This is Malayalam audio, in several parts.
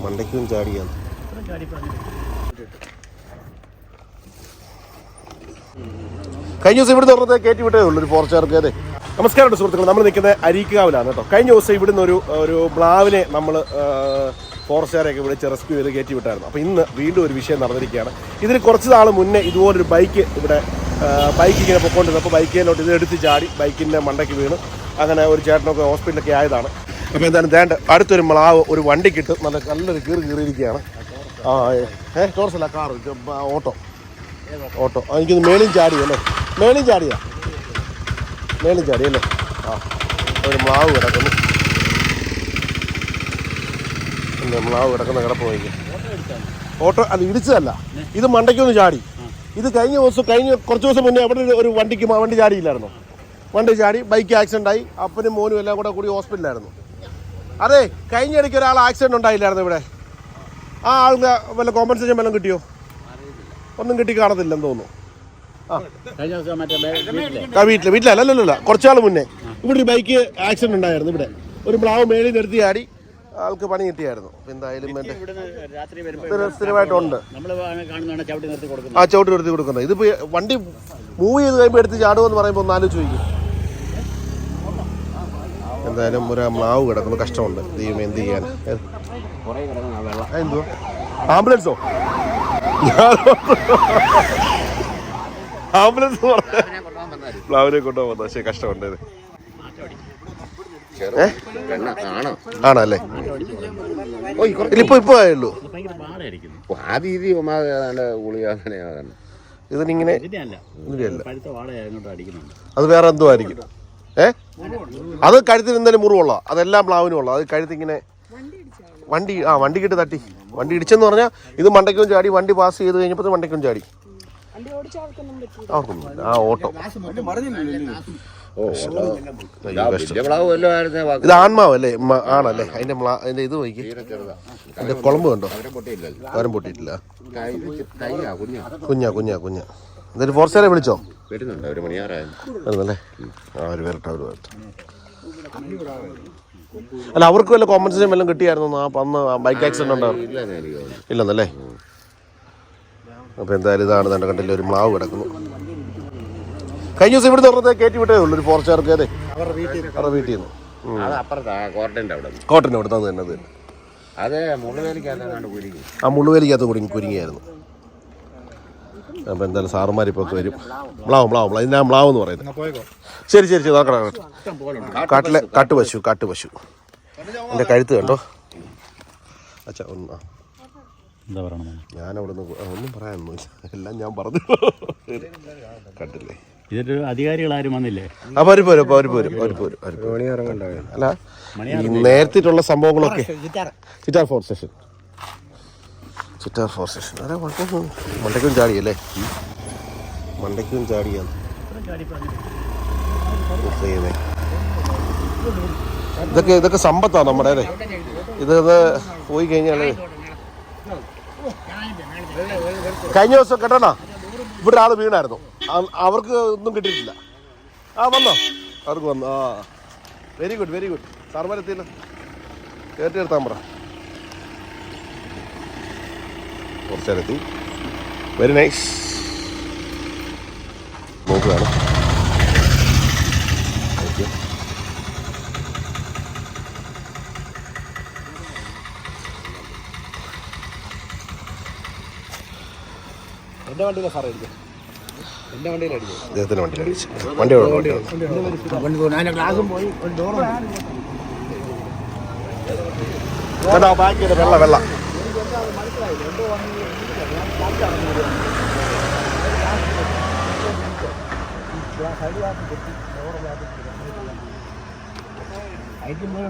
മണ്ടയ്ക്കും ചാടിയാണ്. കഴിഞ്ഞ ദിവസം ഇവിടെ നിന്ന് കയറ്റി വിട്ടേ ഉള്ളൂ ഒരു ഫോറസ്റ്റുകാർക്ക്. അതെ, നമസ്കാരം സുഹൃത്തുക്കൾ. നമ്മൾ നിൽക്കുന്നത് അരീക്കാവിലാണ് കേട്ടോ. കഴിഞ്ഞ ദിവസം ഇവിടുന്ന് ഒരു മ്ലാവിനെ നമ്മൾ ഫോറസ്റ്റുകാരെയൊക്കെ വിളിച്ച് റെസ്ക്യൂ ചെയ്ത് കയറ്റി വിട്ടായിരുന്നു. അപ്പോൾ ഇന്ന് വീണ്ടും ഒരു വിഷയം നടന്നിരിക്കുകയാണ്. ഇതിന് കുറച്ച് നാൾ മുന്നേ ഇതുപോലൊരു ബൈക്ക് ഇങ്ങനെ പൊയ്ക്കൊണ്ടിരുന്നു. അപ്പോൾ ബൈക്കിലോട്ട് ഇത് എടുത്ത് ചാടി ബൈക്കിൻ്റെ മണ്ടയ്ക്ക് വീണ് അങ്ങനെ ഒരു ചേട്ടനൊക്കെ ഹോസ്പിറ്റലൊക്കെ ആയതാണ്. അപ്പോൾ എന്തായാലും വേണ്ട അടുത്തൊരു മ്ലാവ് ഒരു വണ്ടിക്കിട്ട് നല്ലൊരു കീറിയിരിക്കുകയാണ്. ടോർസല്ല, കാർ, ഓട്ടോ. എനിക്കൊന്ന് മേളിയും ചാടിയല്ലേ? മേളിയും ചാടിയല്ലേ? ആ, ഒരു മ്ലാവ് കിടക്കുന്നു. മ്ലാവ് കിടക്കുന്ന കിടപ്പ് നോക്കി. ഓട്ടോ അത് ഇടിച്ചതല്ല, ഇത് മണ്ടയ്ക്കൊന്ന് ചാടി. ഇത് കഴിഞ്ഞ കുറച്ച് ദിവസം മുന്നേ അവിടെ ഒരു വണ്ടി ചാടിയില്ലായിരുന്നു. വണ്ടി ചാടി ബൈക്ക് ആക്സിഡൻ്റ് ആയി. അപ്പനും മോനും എല്ലാം കൂടി ഹോസ്പിറ്റലായിരുന്നു. അതെ, കഴിഞ്ഞ ഇടയ്ക്ക് ഒരാൾ ആക്സിഡൻറ്റ് ഉണ്ടായില്ലായിരുന്നു ഇവിടെ. ആ ആൾക്ക് വല്ല കോമ്പൻസേഷൻ വല്ലതും കിട്ടിയോ? ഒന്നും കിട്ടി കാണത്തില്ലെന്ന് തോന്നുന്നു. വീട്ടിലല്ല, കുറച്ചാൾ മുന്നേ ഇവിടെ ഒരു ബൈക്ക് ആക്സിഡന്റ് ഉണ്ടായിരുന്നു. ഇവിടെ ഒരു മ്ലാവ് മേളിൽ നിർത്തി ആടി ആൾക്ക് പണി കിട്ടിയായിരുന്നു. എന്തായാലും സ്ഥിരമായിട്ടുണ്ട് ആ ചവിട്ടി നിർത്തി കൊടുക്കുന്നത്. ഇതിപ്പോ വണ്ടി മൂവ് ചെയ്ത് കഴിയുമ്പോൾ എടുത്ത് ചാടുമെന്ന് പറയുമ്പോൾ ഒന്ന് ആലോചിച്ച് ചോദിക്കും. എന്തായാലും ഒരു മ്ലാവ് കിടക്കുന്നു, കഷ്ടമുണ്ട്. ദൈവം എന്ത് ചെയ്യാൻ. എന്തുവാ ആംബുലൻസോ? ആംബുലൻസ് മ്ലാവിനെ കൊണ്ടുപോകുന്നത്. പക്ഷേ കഷ്ടമുണ്ട്. ആണല്ലേ? ഇപ്പൊ ആയുള്ളൂ. ഇതിനിങ്ങനെ അത് വേറെ എന്തോ ആയിരിക്കും. അത് കഴുത്തിന് എന്തായാലും മുറിവുള്ള, അതെല്ലാം മ്ലാവിനും ഉള്ള. അത് കഴുത്തിങ്ങനെ വണ്ടിക്കിട്ട് തട്ടി. വണ്ടി ഇടിച്ചെന്ന് പറഞ്ഞാൽ ഇത് മണ്ടയ്ക്കും ചാടി. വണ്ടി പാസ് ചെയ്ത് കഴിഞ്ഞപ്പോൾ മണ്ടയ്ക്കും ചാടി. ആ ഓട്ടോ ഇത് ആൺമാവല്ലേ? ആണല്ലേ? അതിന്റെ ഇത് നോക്കി, അതിന്റെ കുളമ്പ് കണ്ടോ? വരം പൊട്ടിയിട്ടില്ല. കുഞ്ഞാ എന്തായാലും ഫോറസ്റ്റുകാരെ വിളിച്ചോ? വരുന്നല്ലേ? അവർ വരട്ടെ. അല്ല, അവർക്ക് വല്ല കോമ്പൻസേഷൻ വല്ലതും കിട്ടിയായിരുന്നു? അന്ന് ബൈക്ക് ആക്സിഡന്റ് ഉണ്ടായിരുന്നു ഇല്ലെന്നല്ലേ? അപ്പോൾ എന്തായാലും ഇതാണ് തന്നെ കണ്ടില്ല, ഒരു മ്ലാവ് കിടക്കുന്നു. കഴിഞ്ഞ ദിവസം ഇവിടെ നിന്ന് കയറ്റി വിട്ടേ ഉള്ളൂ ഒരു ഫോറസ്റ്റുകാർക്ക്. അതെ, അവരുടെ വീട്ടിൽ നിന്ന് കോട്ടൻ്റെ അവിടെ തന്നെ. ആ മുള്ളുവേലിക്കകത്ത് കുരുങ്ങിയായിരുന്നു. അപ്പോൾ എന്തായാലും സാറുമാരിപ്പോൾ വരും. മ്ലാവ് ഇതിനാ മ്ലാവ് എന്ന് പറയുന്നത്. ശരി നോക്കണം. കാട്ടുപശു എൻ്റെ കഴുത്ത് കണ്ടോ? അച്ഛാ എന്താ പറയണം? ഞാനവിടെ നിന്ന് ഒന്നും പറയാനൊന്നുമില്ല, എല്ലാം ഞാൻ പറഞ്ഞു. കണ്ടില്ലേ? ഇതൊരു അധികാരികളാരും വന്നില്ലേ? അവർ പോരും. അല്ല, ഈ നേരത്തിട്ടുള്ള സംഭവങ്ങളൊക്കെ ചിറ്റാർ ഫോറസ്റ്റ് സ്റ്റേഷൻ. അതെ, മണ്ടയ്ക്കും ചാടിയല്ലേ? മണ്ടയ്ക്കും ചാടിയാണ്. ഇതൊക്കെ സമ്പത്താണ് നമ്മുടെ. അതെ, ഇത് പോയി കഴിഞ്ഞാൽ കഴിഞ്ഞ ദിവസം കേട്ടോണ ഇവിടെ ആള് വീണായിരുന്നു. അവർക്ക് ഒന്നും കിട്ടിയിട്ടില്ല. വന്നോ? അവർക്ക് വന്നു. Very good. സാർമാരെത്തിയല്ലോ, കയറ്റി എടുത്താൻ പറ. കുറച്ചേരെത്തി. Very nice. നോക്കുകയാണ്. എൻ്റെ വണ്ടിയിലാണ് സാറേ അടിച്ചത്. അദ്ദേഹത്തിൻ്റെ വണ്ടിയിൽ അടിച്ചു. വണ്ടി കേട്ടോ, ബാക്കിയുടെ വെള്ള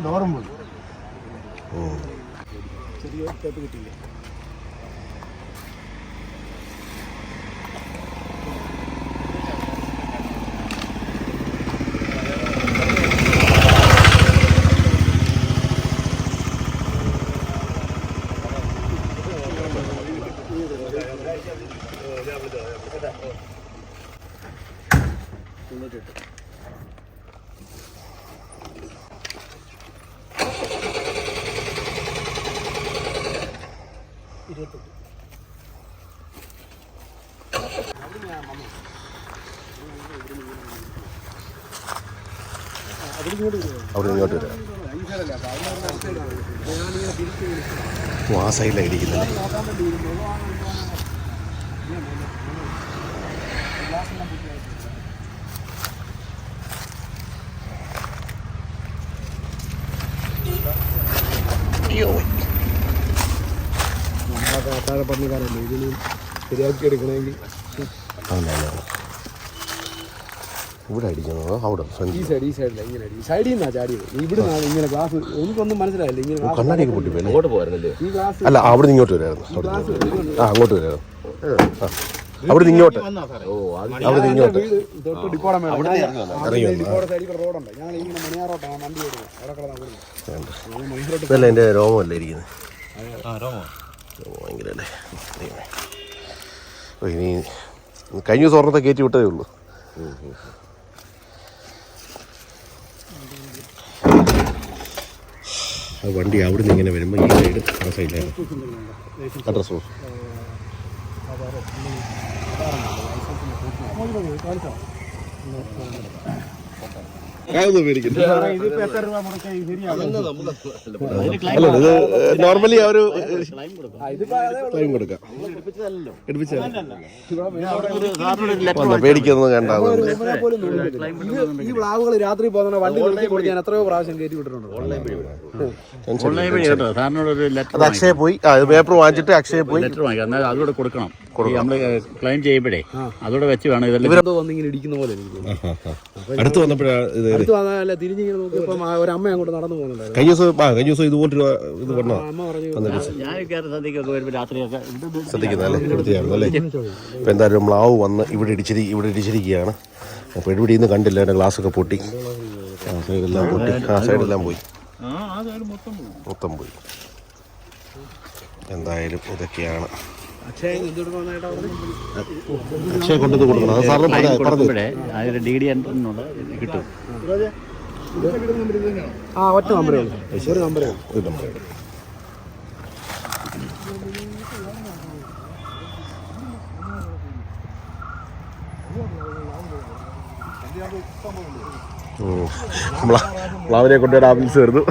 ഡോറും പോയി. ചെറിയ കേട്ട് കിട്ടിയില്ല. അവിടെ ഇങ്ങോട്ട് വരാം. ആ സൈഡിലാണ് ഇരിക്കുന്നത്. താഴെപ്പണിക്കാരല്ലേ ഇതിന് ശരിയാക്കി എടുക്കണമെങ്കിൽ ഇവിടെ അടിക്കണോ? അവിടെ ഈ സൈഡില്ല ഇങ്ങനെ അടി സൈഡിൽ നിന്നാ ചാടിയത്. ഇവിടെ ഇങ്ങനെ ഗ്ലാസ് എനിക്കൊന്നും മനസ്സിലായില്ല. ഇങ്ങനെ കണ്ണാടിയൊക്കെ പൊട്ടി അങ്ങോട്ട് പോയിരുന്നല്ലേ? ഈ ഗ്ലാസ് അല്ല, അവിടെ നിന്ന് ഇങ്ങോട്ട് വരായിരുന്നു. അങ്ങോട്ട് വരായിരുന്നു. അവിടെ നിന്ന് ഇങ്ങോട്ട്, അവിടെ നിന്ന് ഇങ്ങോട്ട് തൊട്ട് ഡിപ്പോടെ ഡിപ്പോടെ സൈഡിൽ റോഡുണ്ട്. ഞങ്ങൾ ഇങ്ങനെ മണിയാറോട്ടാണ് വണ്ടി ഓടുന്നത്. അവിടെ കിടന്നാ ഇതല്ല എൻ്റെ രോമമല്ല ഇരിക്കുന്നത്. ഭയങ്കരല്ലേ. ഇനി കഴിഞ്ഞ ദിവസം ഒരെണ്ണത്തെ കയറ്റി വിട്ടതേ ഉള്ളൂ. വണ്ടി അവിടെ നിന്ന് ഇങ്ങനെ വരുമ്പോൾ ഈ സൈഡ് ആ സൈഡിലാണ് അഡ്രസ്. അല്ല, ഇത് നോർമലി ആ ഒരു ക്ലൈം കൊടുക്കാം. പേടിക്കൊന്നും കണ്ട. ഈ വ്ളാവുകൾ രാത്രി പോകുന്ന വണ്ടി നിർത്തി കൊടുത്ത് ഞാൻ എത്രയോ പ്രാവശ്യം കയറ്റി വിട്ടിട്ടുണ്ട്. അത് അക്ഷയ പോയി പേപ്പർ വാങ്ങിച്ചിട്ട് അക്ഷയ പോയി ലെറ്റർ വാങ്ങി അതുകൂടെ കൊടുക്കണം. നമ്മള് ക്ലെയിം ചെയ്യുമ്പോഴേ അതോടെ വെച്ച് വേണം ഇതെല്ലാം. ഇവരെന്തോ വന്നിങ്ങനെ ഇടിക്കുന്ന പോലെ എനിക്ക് അടുത്ത് വന്നപ്പോഴാണ് തിരിഞ്ഞിങ്ങനെ നോക്കിയപ്പോ ഒരു അമ്മ അങ്ങോട്ട് നടന്നു പോകുന്നുണ്ടായിരുന്നു. കഴിഞ്ഞ ദിവസം ഇതുപോലൊരു ഇത് പറഞ്ഞോ അമ്മ പറഞ്ഞു ഞാൻ സന്ധ്യക്കൊക്കെ വരുമ്പോൾ രാത്രിയൊക്കെ ശ്രദ്ധിക്കുന്നതല്ലേ, വൃത്തിയായിരുന്നല്ലേ. ഇപ്പം എന്തായാലും മ്ലാവ് വന്ന് ഇവിടെ ഇടിച്ചിരിക്കുകയാണ്. അപ്പോൾ ഇവിടെ നിന്ന് കണ്ടില്ല, എൻ്റെ ഗ്ലാസ്സൊക്കെ പൊട്ടി. ആ സൈഡെല്ലാം പൊട്ടി, ആ സൈഡെല്ലാം പോയി, മൊത്തം പോയി. എന്തായാലും ഇതൊക്കെയാണ്. അക്ഷയ കൊണ്ടത് കൊടുക്കണം. അത് സാറിന് പറഞ്ഞു അതിന്റെ DD എൻട്രനുള്ള കിട്ടും. ആ ഒറ്റ നമ്പറേ ഉള്ളൂ, ഒരു നമ്പറേ ഉള്ളൂ, ഒരു നമ്പറേ ഉള്ളൂ. ബ്ലാവിനെ കൊണ്ടൊരു ആംബുലൻസ് വരുന്നു.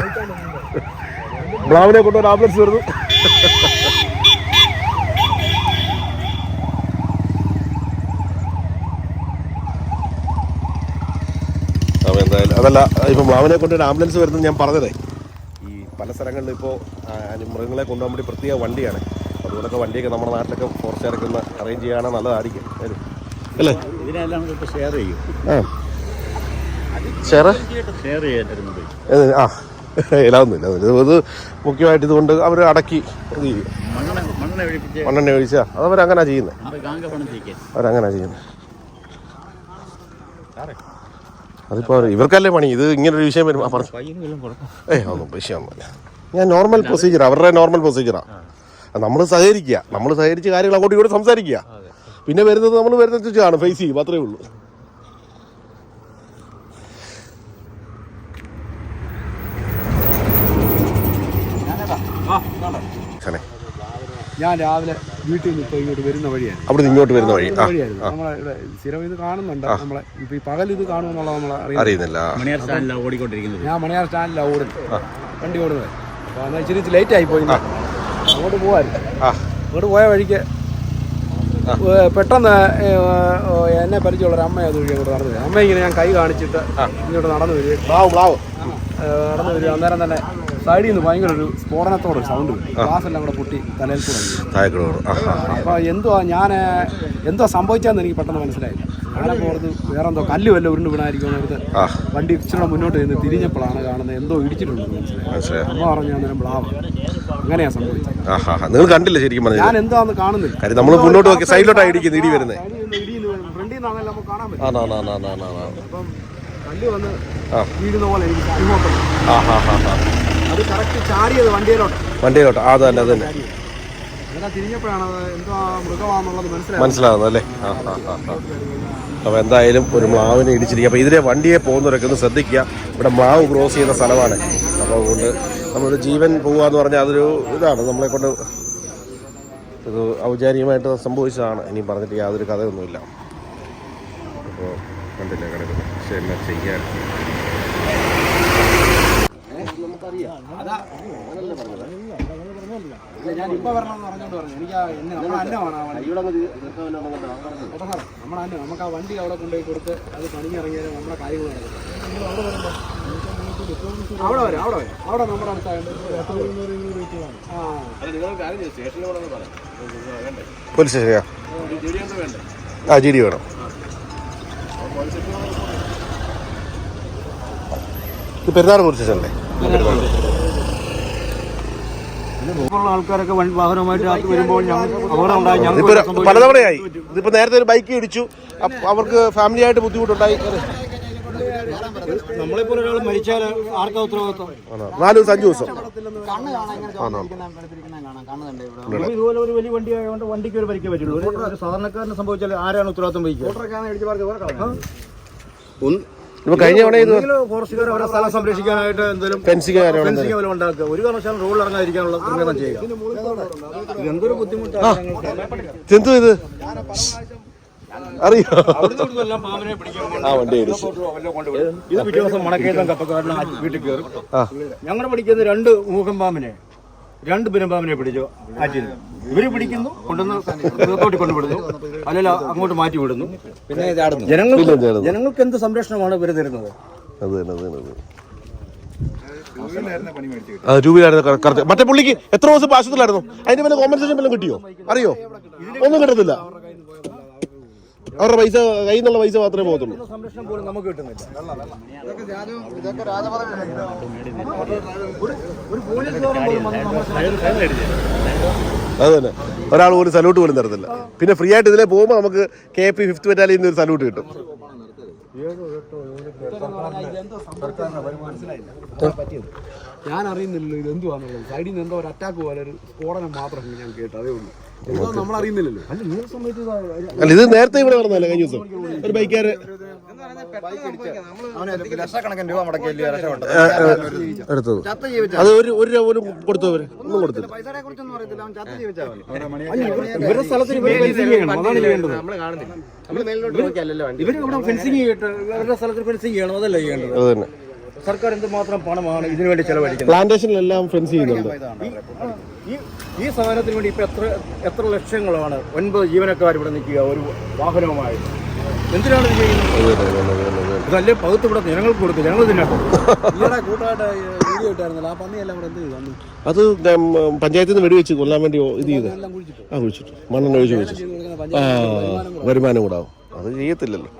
അപ്പോൾ എന്തായാലും അതല്ല, ഇപ്പം മ്ലാവിനെ കൊണ്ടൊരു ആംബുലൻസ് വരുന്നത് ഞാൻ പറഞ്ഞതേ, ഈ പല സ്ഥലങ്ങളിലും ഇപ്പോൾ മൃഗങ്ങളെ കൊണ്ടുപോകാൻ വേണ്ടി പ്രത്യേക വണ്ടിയാണ്. അതുകൊണ്ടൊക്കെ വണ്ടിയൊക്കെ നമ്മുടെ നാട്ടിലൊക്കെ ഫോറസ്റ്റുകാരൊക്കെ ഒന്ന് അറേഞ്ച് ചെയ്യുകയാണെങ്കിൽ നല്ലതായിരിക്കും അല്ലേ. ഇതിനെല്ലാം ഇപ്പോൾ ഷെയർ ചെയ്യും. ഷെയർ ചെയ്യാൻ ഇല്ലാതൊന്നുമില്ല. ഇത് മുഖ്യമായിട്ട് ഇതുകൊണ്ട് അവർ അടക്കി ഇത് ചെയ്യും. മണ്ണെണ്ണ ഒഴിച്ചാ അതവരങ്ങനെ ചെയ്യുന്നത്. അവരങ്ങനെ ചെയ്യുന്നത്. അതിപ്പോൾ ഇവർക്കല്ലേ പണി. ഇത് ഇങ്ങനൊരു വിഷയം വരും പറഞ്ഞു ഒന്നും വിഷയമൊന്നുമില്ല. ഞാൻ നോർമൽ പ്രൊസീജിയറാണ്, അവരുടെ നോർമൽ പ്രൊസീജിയറാണ്. നമ്മൾ സഹകരിച്ച് കാര്യങ്ങൾ അങ്ങോട്ടും ഇങ്ങോട്ടും സംസാരിക്കുക. പിന്നെ വരുന്നത് നമ്മൾ വരുന്ന ഫേസ് ചെയ്യും, അത്രേ ഉള്ളൂ. ഞാൻ രാവിലെ വീട്ടിൽ നിന്ന് ഇപ്പോൾ ഇങ്ങോട്ട് വരുന്ന വഴിയാണ്. അവിടെ നിന്ന് ഇങ്ങോട്ട് വരുന്ന വഴി വഴിയായിരുന്നു. നമ്മളെ സ്ഥിരം ഇത് കാണുന്നുണ്ട്. നമ്മളെ ഇപ്പൊ ഈ പകൽ ഇത് കാണുമെന്നുള്ളത് നമ്മൾ അറിയുന്നില്ല. മണിയാർ സ്റ്റാൻഡിലാണ് ഓടിക്കൊണ്ടിരിക്കുന്നത്. ഞാൻ മണിയാർ സ്റ്റാൻഡിലാണ് വണ്ടി ഓടുന്നത്. അപ്പോൾ ഇച്ചിരി ലേറ്റ് ആയി പോയി. അങ്ങോട്ട് പോകാമായിരുന്നു. അങ്ങോട്ട് പോയ വഴിക്ക് പെട്ടെന്ന് എന്നെ പരിചയമുള്ളൊരു അമ്മ അതുവഴി അങ്ങോട്ട് നടന്നു വരും. അമ്മ ഇങ്ങനെ ഞാൻ കൈ കാണിച്ചിട്ട് ഇങ്ങോട്ട് നടന്നു വരും. അന്നേരം തന്നെ സൈഡിൽ നിന്ന് ഭയങ്കര ഒരു സ്ഫോടനത്തോടെ സൗണ്ട് വരും. ഗ്ലാസ് എല്ലാം കൂടെ പൊട്ടി തലയിൽ കൂടെ. അപ്പോൾ എന്തോ സംഭവിച്ചതെന്ന് എനിക്ക് പെട്ടെന്ന് മനസ്സിലായി. ഞാനപ്പോൾ ഓർത്ത് വേറെ എന്തോ കല്ല് വല്ല ഉരുണ്ട് വീണായിരിക്കും ഓർത്ത് വണ്ടി ഇച്ചിരി മുന്നോട്ട് നിന്ന് തിരിഞ്ഞപ്പോഴാണ് കാണുന്നത് എന്തോ ഇടിച്ചിട്ടുണ്ടെന്ന് മനസ്സിലായി. അമ്മ പറഞ്ഞു അന്നേരം ബ്ലാവ് അങ്ങനെയാ സംഭവിച്ചത്. നിങ്ങൾ കണ്ടില്ല ശരിക്കും പറഞ്ഞാൽ. ഞാൻ എന്താന്ന് കാണുന്നില്ല. നമ്മൾ മുന്നോട്ട് നോക്കി സൈഡിലോട്ടാണ് ഇടിക്കുന്നത്, ഇടി വരുന്നത്. ഫ്രണ്ടിൽ നിന്നാണല്ലോ നമുക്ക് കാണാൻ പറ്റും. അപ്പം കല്ല് വന്ന് വീഴുന്ന പോലെ എനിക്ക് അനുഭവപ്പെട്ടു. അത് കറക്റ്റ് ചാടിയത് വണ്ടിയിലോട്ട്. അതന്നെ അങ്ങനെ തിരിഞ്ഞപ്പോഴാണ് എന്തോ മൃഗമാണെന്നുള്ളത് മനസ്സിലാവുന്നത് അല്ലേ. അപ്പോൾ എന്തായാലും ഒരു മ്ലാവിനെ ഇടിച്ചിരിക്കുക. അപ്പോൾ ഇതിലെ വണ്ടിയെ പോകുന്നവരൊക്കെ ഒന്ന് ശ്രദ്ധിക്കുക. ഇവിടെ മ്ലാവ് ക്രോസ് ചെയ്യുന്ന സ്ഥലമാണ്. അപ്പോൾ അതുകൊണ്ട് നമ്മളൊരു ജീവൻ പോകുക എന്ന് പറഞ്ഞാൽ അതൊരു ഇതാണ്. നമ്മളെ കൊണ്ട് ഇത് ഔപചാരികമായിട്ട് സംഭവിച്ചതാണ്. ഇനിയും പറഞ്ഞിട്ട് യാതൊരു കഥയൊന്നുമില്ല. അപ്പോൾ കണ്ടില്ലേ കിടക്കുന്നത്. പക്ഷെ എന്നാ ചെയ്യാൻ ഞാനിപ്പോൾ വരണമെന്ന് പറഞ്ഞുകൊണ്ട് പറഞ്ഞു. എനിക്ക് നമ്മുടെ അന്നമാണ് ആ വണ്ടി. നമ്മുടെ അന്നം നമുക്ക് ആ വണ്ടി അവിടെ കൊണ്ടുപോയി കൊടുത്ത് അത് പണിഞ്ഞിറങ്ങിയാൽ നമ്മുടെ കാര്യങ്ങൾ നടക്കും. അവിടെ വരാം അവിടെ നമ്മുടെ അടുത്തായത്. പോലീസ് സ്റ്റേഷനാ? ആ ജി ഡി വേണം. ഇത് പെരുന്നാട് പോലീസ് സ്റ്റേഷനല്ലേ? ആൾക്കാരൊക്കെ വാഹനവുമായിട്ട് വരുമ്പോൾ പലതവണയായി. ഇതിപ്പോ നേരത്തെ ഒരു ബൈക്ക് ഇടിച്ചു, അവർക്ക് ഫാമിലി ആയിട്ട് ബുദ്ധിമുട്ടുണ്ടായി. നമ്മളെപ്പോലെ ഒരാൾ മരിച്ചാൽ ആർക്കാ ഉത്തരവാദിത്വം? 4 ദിവസം 5 ദിവസം ഇതുപോലെ ഒരു വലിയ വണ്ടി ആയതുകൊണ്ട് വണ്ടിക്ക് ഒരു പരിക്കേ പറ്റുള്ളൂ. ഒരു സാധാരണക്കാരന് സംഭവിച്ചാൽ ആരാണ് ഉത്തരവാദിത്വം വഹിക്കുക? ഇപ്പൊ കഴിഞ്ഞ ഫോറസ്റ്റുകാർ അവരുടെ സ്ഥലം സംരക്ഷിക്കാനായിട്ട് എന്തെങ്കിലും ഫെൻസിംഗ് ഉണ്ടാക്കുക. ഒരു കാരണവശാലും റോഡിൽ ഇറങ്ങാതിരിക്കാനുള്ള ക്രമീകരണം ചെയ്യുക. എന്തൊരു ബുദ്ധിമുട്ടാണ്. എന്തു ഇത് അറിയോ? ആ വണ്ടി ഇത് പിറ്റേ ദിവസം മണക്കേതം കപ്പക്കാരനെ വീട്ടിൽ കയറും. ഞങ്ങൾ പിടിക്കുന്ന 2 മൂക്കം പാമ്പിനെ 2 പെരുമ്പാമ്പിനെ പിടിച്ചു ആറ്റിൽ. ഇവര് പിടിക്കുന്നു, കൊണ്ടുവന്ന് മൃഗത്തോട്ടി കൊണ്ടുവിടുന്നു, അല്ലെങ്കിൽ അങ്ങോട്ട് മാറ്റി വിടുന്നു. പിന്നെ ജനങ്ങൾക്ക് എന്ത് സംരക്ഷണമാണ് ഇവര് തരുന്നത്? മറ്റേ പുള്ളിക്ക് എത്ര ദിവസം ആശുപത്രിയിലായിരുന്നു? അതിന് പിന്നെ കോമ്പൻസേഷൻ വല്ലതും കിട്ടിയോ? അറിയോ? ഒന്നും കിട്ടത്തില്ല. അവരുടെ പൈസ കയ്യിൽ നിന്നുള്ള പൈസ മാത്രമേ പോകത്തുള്ളൂ. സംരക്ഷണം പോലും നമുക്ക് കിട്ടുന്നില്ല. അത് തന്നെ, ഒരാൾ പോലും സല്യൂട്ട് പോലും തരത്തില്ല. പിന്നെ ഫ്രീ ആയിട്ട് ഇതിലെ പോകുമ്പോൾ നമുക്ക് KP 5th ബറ്റാലിയനിൽ ഒരു സല്യൂട്ട് കിട്ടും. ഞാൻ അറിയുന്നില്ലല്ലോ ഇത് എന്തുവാന്നുള്ളത്. സൈഡിൽ നിന്ന് എന്തോ ഒരു അറ്റാക്ക് പോലെ ഒരു സ്ഫോടനം മാത്രം ഞാൻ കേട്ടു, അതേ ഉള്ളൂ. എന്തോ നമ്മൾ അറിയുന്നില്ലല്ലോ. അല്ല, ഇത് നേരത്തെ ഇവിടെ നടന്നല്ലേ? കഴിഞ്ഞ ദിവസം ഒരു ബൈക്കാര് ലക്ഷക്കണക്കിന് രൂപ മുടക്കിയ എടുത്തത്. അത് ഒരു രൂപ പോലും കൊടുത്തവര് ഒന്നും കൊടുത്തില്ല. ഇവരുടെ സ്ഥലത്തിന് ഫെൻസിംഗ് ചെയ്യണം, അതാണ് ചെയ്യേണ്ടത്. ഇവര് ഇവിടെ ഫെൻസിംഗ് ചെയ്യട്ടെ, ഇവരുടെ സ്ഥലത്തിന് ഫെൻസിംഗ് ചെയ്യണം, അതല്ല ചെയ്യേണ്ടത്. അത് തന്നെ. സർക്കാർ എന്തുമാത്രം പണമാണ് ഇതിനു വേണ്ടി ചെലവഴിക്കുന്നത്. പ്ലാന്റേഷനിലെല്ലാം ഫെൻസ് ചെയ്യുന്നുണ്ട്. ഈ സാധനത്തിന് വേണ്ടി ഇപ്പൊ എത്ര ലക്ഷങ്ങളാണ് 9 ജീവനക്കാർ ഇവിടെ നിൽക്കുക ഒരു വാഹനവുമായി. എന്തിനാണ് ഇത് ചെയ്യുന്നത്? ഇതല്ലേ പകുത്ത് ഇവിടെ ജനങ്ങൾക്ക് കൊടുക്കുക, ജനങ്ങൾ തിന്നട്ടെ. ഇവിടെ കൂട്ടായിട്ട് വീഡിയോ ഇട്ടായിരുന്നല്ലോ, ആ പന്നിയെല്ലാം ഇവിടെ എന്ത് ചെയ്തു? അത് പഞ്ചായത്തിൽ നിന്ന് വെടിവെച്ച് കൊല്ലാൻ വേണ്ടി ഇത് ചെയ്ത് കുഴിച്ചിട്ട് മണ്ണെണ്ണ ഒഴിച്ച് വെച്ചു. വരുമാനം കൂടാവും. അത് ചെയ്യത്തില്ലല്ലോ.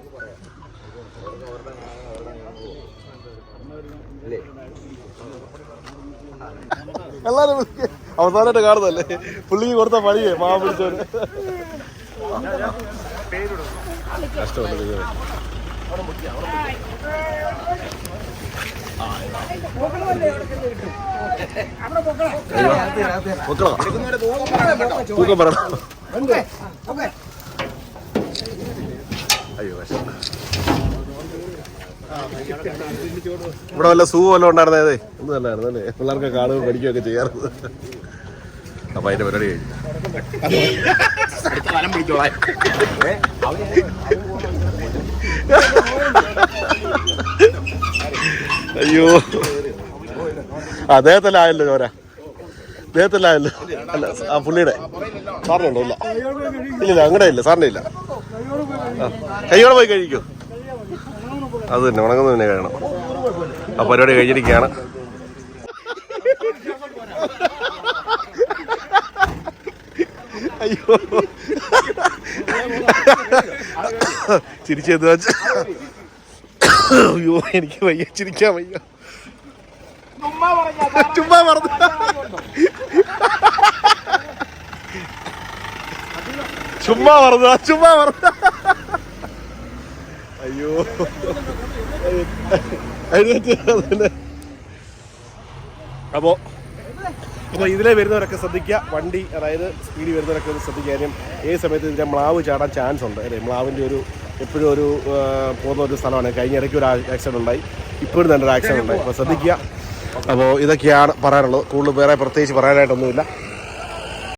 എല്ലാരും അവസാനമായിട്ട് കാണുന്നല്ലേ പുള്ളിക്ക് കൊടുത്ത പണിയേ മാവ് പിടിച്ചവര്. കഷ്ടമുണ്ട്. തൂക്കം പറയണം. അയ്യോ ഇവിടെ വല്ല സൂ വല്ലതും ഉണ്ടായിരുന്നേ ഒന്നും തന്നെയായിരുന്നു അല്ലേ? പിള്ളേർക്ക് കാണുകയും പഠിക്കുകയൊക്കെ ചെയ്യാറുണ്ട്. അപ്പൊ അതിന്റെ പരിപാടി കഴിഞ്ഞു. അയ്യോ, അദ്ദേഹത്തിലായല്ലോ ചോര, അദ്ദേഹത്തിലായല്ലോ. അല്ല ആ പുള്ളിയുടെ സാറിനുണ്ടോ? ഇല്ല ഇല്ല, അങ്ങനെ ഇല്ല, സാറിന്റെ ഇല്ല. കൈയോടെ പോയി കഴിക്കൂ. അത് തന്നെ, ഉണങ്ങുന്നത് തന്നെ കഴിയണം. ആ പരിപാടി കഴിഞ്ഞിരിക്കുകയാണ്. അയ്യോ, ചിരിച്ചെന്ന് വെച്ച അയ്യോ, എനിക്ക് വയ്യ, ചിരിക്കാൻ വയ്യ. ചുമ്മാ പറഞ്ഞു. ചുമ്മാ പറഞ്ഞു. അയ്യോ, അപ്പോൾ ഇതിലെ വരുന്നവരൊക്കെ ശ്രദ്ധിക്കുക. വണ്ടി അതായത് സ്പീഡിൽ വരുന്നവരൊക്കെ ഒന്ന് ശ്രദ്ധിക്കാനും ഏത് സമയത്ത് ഇതിൻ്റെ മ്ലാവ് ചാടാൻ ചാൻസ് ഉണ്ട്. അല്ലേ, മ്ലാവിൻ്റെ എപ്പോഴും ഒരു പോകുന്ന ഒരു സ്ഥലമാണ്. കഴിഞ്ഞ ഇടയ്ക്ക് ഒരു ആക്സിഡൻറ്റ് ഉണ്ടായി, ഇപ്പോഴും തന്നെ ഒരു ആക്സിഡൻറ്റ് ഉണ്ടായി. അപ്പോൾ ശ്രദ്ധിക്കുക. അപ്പോൾ ഇതൊക്കെയാണ് പറയാനുള്ളത്. കൂടുതൽ വേറെ പ്രത്യേകിച്ച് പറയാനായിട്ടൊന്നുമില്ല.